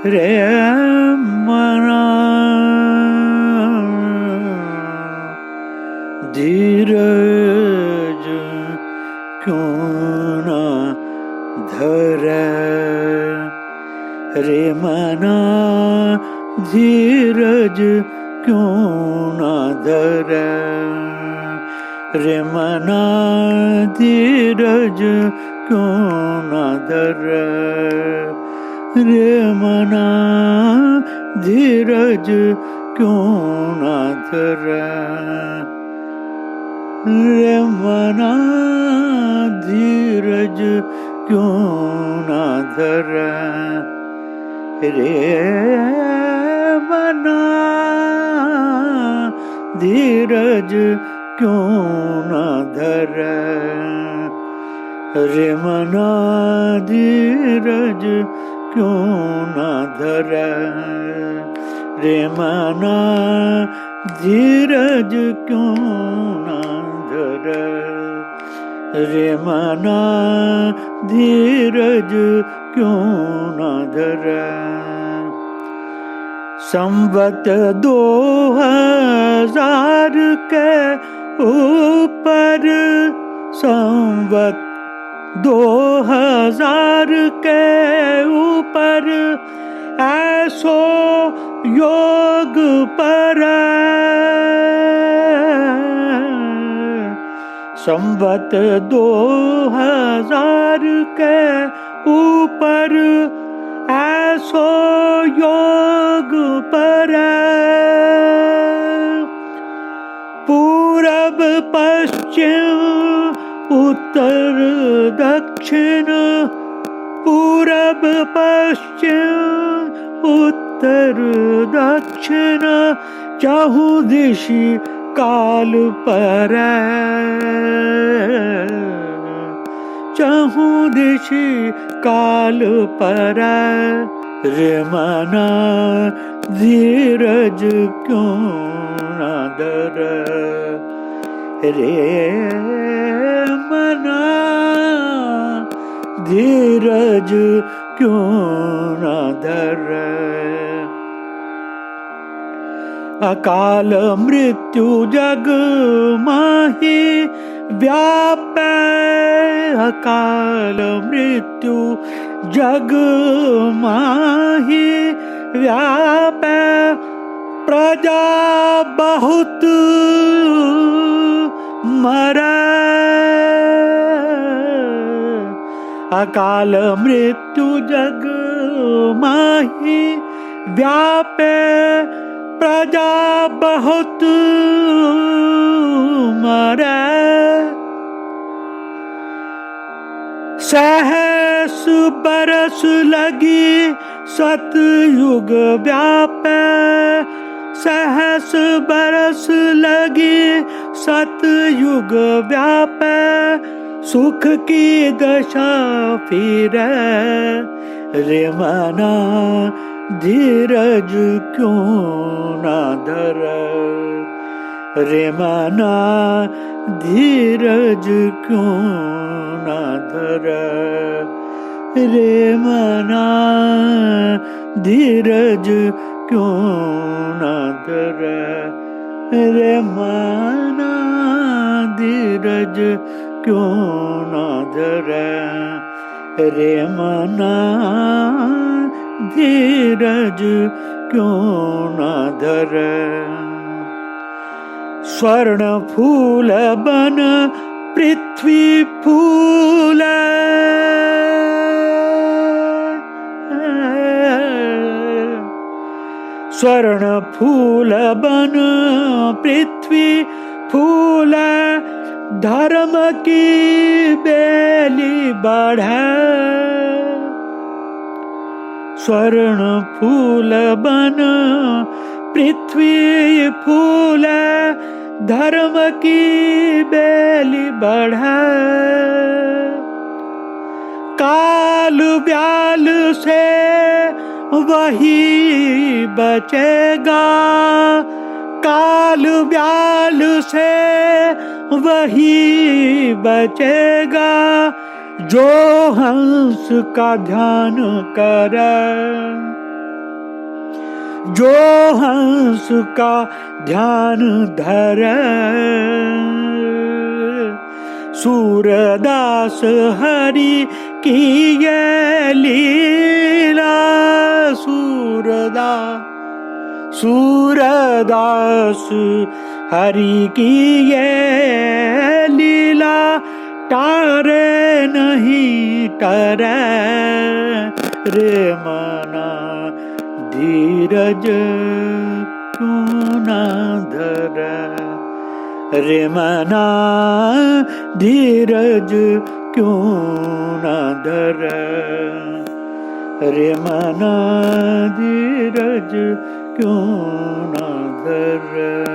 रे मना धीरज क्यों ना धरे, रे मना धीरज क्यों ना धरे, रे मना धीरज क्यों ना धरे, रे मना धीरज क्यों ना धरे, रे मना धीरज क्यों ना धरे, रे मना धीरज क्यों ना धरे, रे मना धीरज क्यों ना धरे, रे मना धीरज क्यों ना धरे, रे मना धीरज क्यों ना धरे। संवत 2000 के ऊपर, संवत 2000 के ऊपर ऐसो योग पर, संवत 2000 के ऊपर ऐसो योग पर, पूरब पश्चिम उत्तर दक्षिण, पूरब पश्चिम उत्तर दक्षिण, चहुँ दिशि काल पर, चहुँ दिशि काल पर, रे मना धीरज क्यों ना धरे, रे मना धीरज क्यों ना धरे। अकाल मृत्यु जग माही व्यापै, अकाल मृत्यु जग माही व्यापै, प्रजा बहुत मरै, अकाल मृत्यु जग माही व्यापै, प्रजा बहुत मरै, सहस बरस लगी सतयुग व्यापै, सहस बरस लगी सतयुग व्यापै, सुख की दशा फिरै, रे मना धीरज क्यों ना धरे, रे मना धीरज क्यों ना धरे, रे मना धीरज क्यों ना धरे, रे मना धीरज क्यों ना धरे, रे मना धीरज क्यों ना धरे। स्वर्ण फूल बन पृथ्वी फूल, स्वर्ण फूल बन पृथ्वी फूल, धर्म की बेली बढ़े, स्वर्ण फूल बन पृथ्वी फूल, धर्म की बेली बढ़े, काल व्याल से वही बचेगा, काल व्याल से वही बचेगा जो हंस का ध्यान करे, जो हंस का ध्यान धरे। सूरदास हरि की ये लीला, सूरदास हरि की ये लीला, तारे नहीं टरे रे मना धीरज क्यों ना धरे, रे मना धीरज क्यों ना धरे, रे मना धीरज क्यों ना धरे।